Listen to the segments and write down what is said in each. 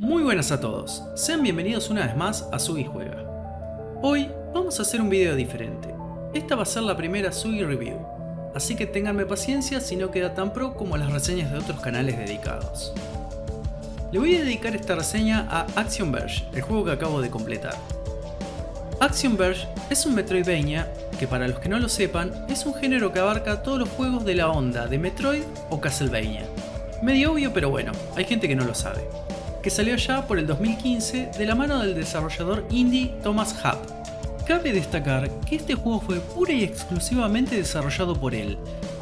Muy buenas a todos, sean bienvenidos una vez más a Sugi Juega. Hoy vamos a hacer un video diferente. Esta va a ser la primera Sugi Review, así que ténganme paciencia si no queda tan pro como las reseñas de otros canales dedicados. Le voy a dedicar esta reseña a Action Verge, el juego que acabo de completar. Action Verge es un Metroidvania que, para los que no lo sepan, es un género que abarca todos los juegos de la onda de Metroid o Castlevania. Medio obvio, pero bueno, hay gente que no lo sabe. Que salió ya por el 2015 de la mano del desarrollador indie Thomas Happ. Cabe destacar que este juego fue pura y exclusivamente desarrollado por él,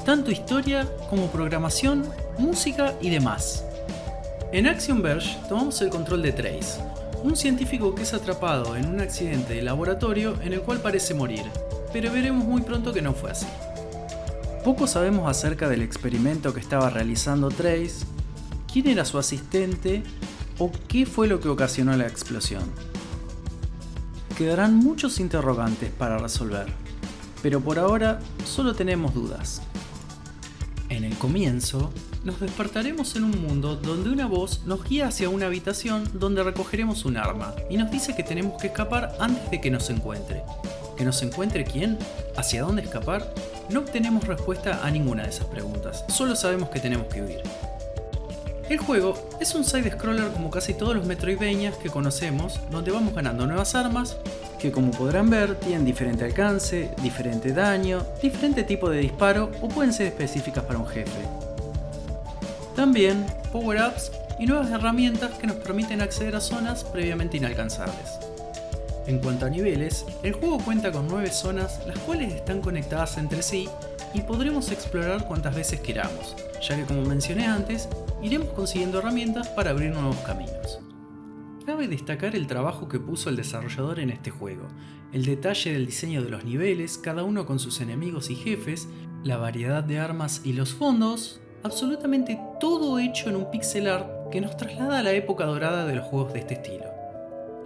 tanto historia como programación, música y demás. En Action Verge tomamos el control de Trace, un científico que es atrapado en un accidente de laboratorio en el cual parece morir, pero veremos muy pronto que no fue así. Poco sabemos acerca del experimento que estaba realizando Trace, quién era su asistente o qué fue lo que ocasionó la explosión. Quedarán muchos interrogantes para resolver, pero por ahora solo tenemos dudas. En el comienzo, nos despertaremos en un mundo donde una voz nos guía hacia una habitación donde recogeremos un arma y nos dice que tenemos que escapar antes de que nos encuentre. ¿Que nos encuentre quién? ¿Hacia dónde escapar? No obtenemos respuesta a ninguna de esas preguntas, solo sabemos que tenemos que huir. El juego es un side-scroller como casi todos los Metroidvanias que conocemos, donde vamos ganando nuevas armas que, como podrán ver, tienen diferente alcance, diferente daño, diferente tipo de disparo o pueden ser específicas para un jefe. También power-ups y nuevas herramientas que nos permiten acceder a zonas previamente inalcanzables. En cuanto a niveles, el juego cuenta con 9 zonas, las cuales están conectadas entre sí y podremos explorar cuantas veces queramos, ya que, como mencioné antes, iremos consiguiendo herramientas para abrir nuevos caminos. Cabe destacar el trabajo que puso el desarrollador en este juego, el detalle del diseño de los niveles, cada uno con sus enemigos y jefes, la variedad de armas y los fondos, absolutamente todo hecho en un pixel art que nos traslada a la época dorada de los juegos de este estilo.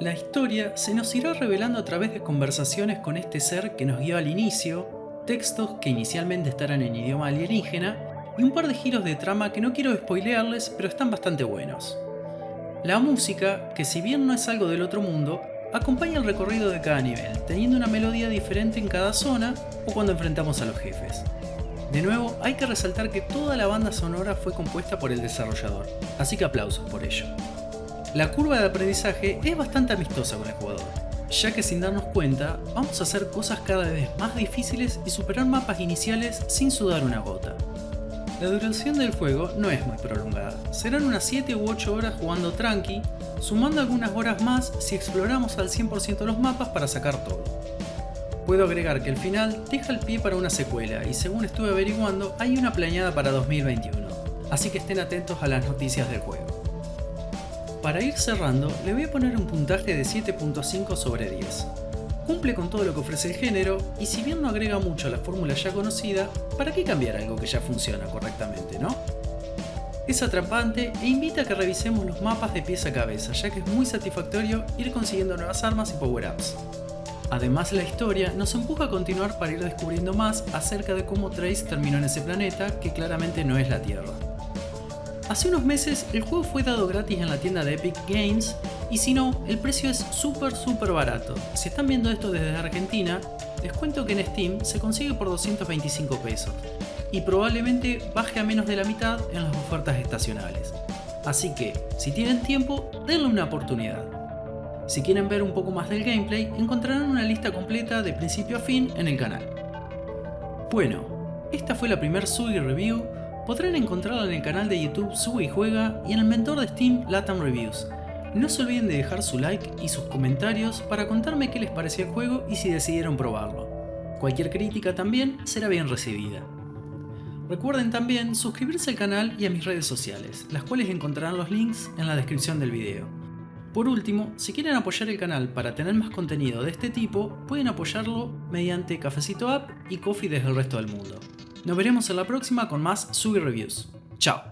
La historia se nos irá revelando a través de conversaciones con este ser que nos guió al inicio, textos que inicialmente estarán en idioma alienígena y un par de giros de trama que no quiero spoilearles, pero están bastante buenos. La música, que si bien no es algo del otro mundo, acompaña el recorrido de cada nivel, teniendo una melodía diferente en cada zona o cuando enfrentamos a los jefes. De nuevo, hay que resaltar que toda la banda sonora fue compuesta por el desarrollador, así que aplausos por ello. La curva de aprendizaje es bastante amistosa con el jugador, ya que sin darnos cuenta, vamos a hacer cosas cada vez más difíciles y superar mapas iniciales sin sudar una gota. La duración del juego no es muy prolongada, serán unas 7 u 8 horas jugando tranqui, sumando algunas horas más si exploramos al 100% los mapas para sacar todo. Puedo agregar que el final deja el pie para una secuela y, según estuve averiguando, hay una planeada para 2021, así que estén atentos a las noticias del juego. Para ir cerrando, le voy a poner un puntaje de 7.5 sobre 10. Cumple con todo lo que ofrece el género, y si bien no agrega mucho a la fórmula ya conocida, ¿para qué cambiar algo que ya funciona correctamente, no? Es atrapante e invita a que revisemos los mapas de pies a cabeza, ya que es muy satisfactorio ir consiguiendo nuevas armas y power-ups. Además, la historia nos empuja a continuar para ir descubriendo más acerca de cómo Trace terminó en ese planeta, que claramente no es la Tierra. Hace unos meses el juego fue dado gratis en la tienda de Epic Games y si no, el precio es súper barato. Si están viendo esto desde Argentina, les cuento que en Steam se consigue por 225 pesos y probablemente baje a menos de la mitad en las ofertas estacionales. Así que, si tienen tiempo, denle una oportunidad. Si quieren ver un poco más del gameplay, encontrarán una lista completa de principio a fin en el canal. Bueno, esta fue la primer Sugi Review. Podrán encontrarla en el canal de YouTube Sugi Juega y en el mentor de Steam Latam Reviews. No se olviden de dejar su like y sus comentarios para contarme qué les pareció el juego y si decidieron probarlo. Cualquier crítica también será bien recibida. Recuerden también suscribirse al canal y a mis redes sociales, las cuales encontrarán los links en la descripción del video. Por último, si quieren apoyar el canal para tener más contenido de este tipo, pueden apoyarlo mediante Cafecito App y Ko-fi desde el resto del mundo. Nos veremos en la próxima con más Sugi Reviews. ¡Chao!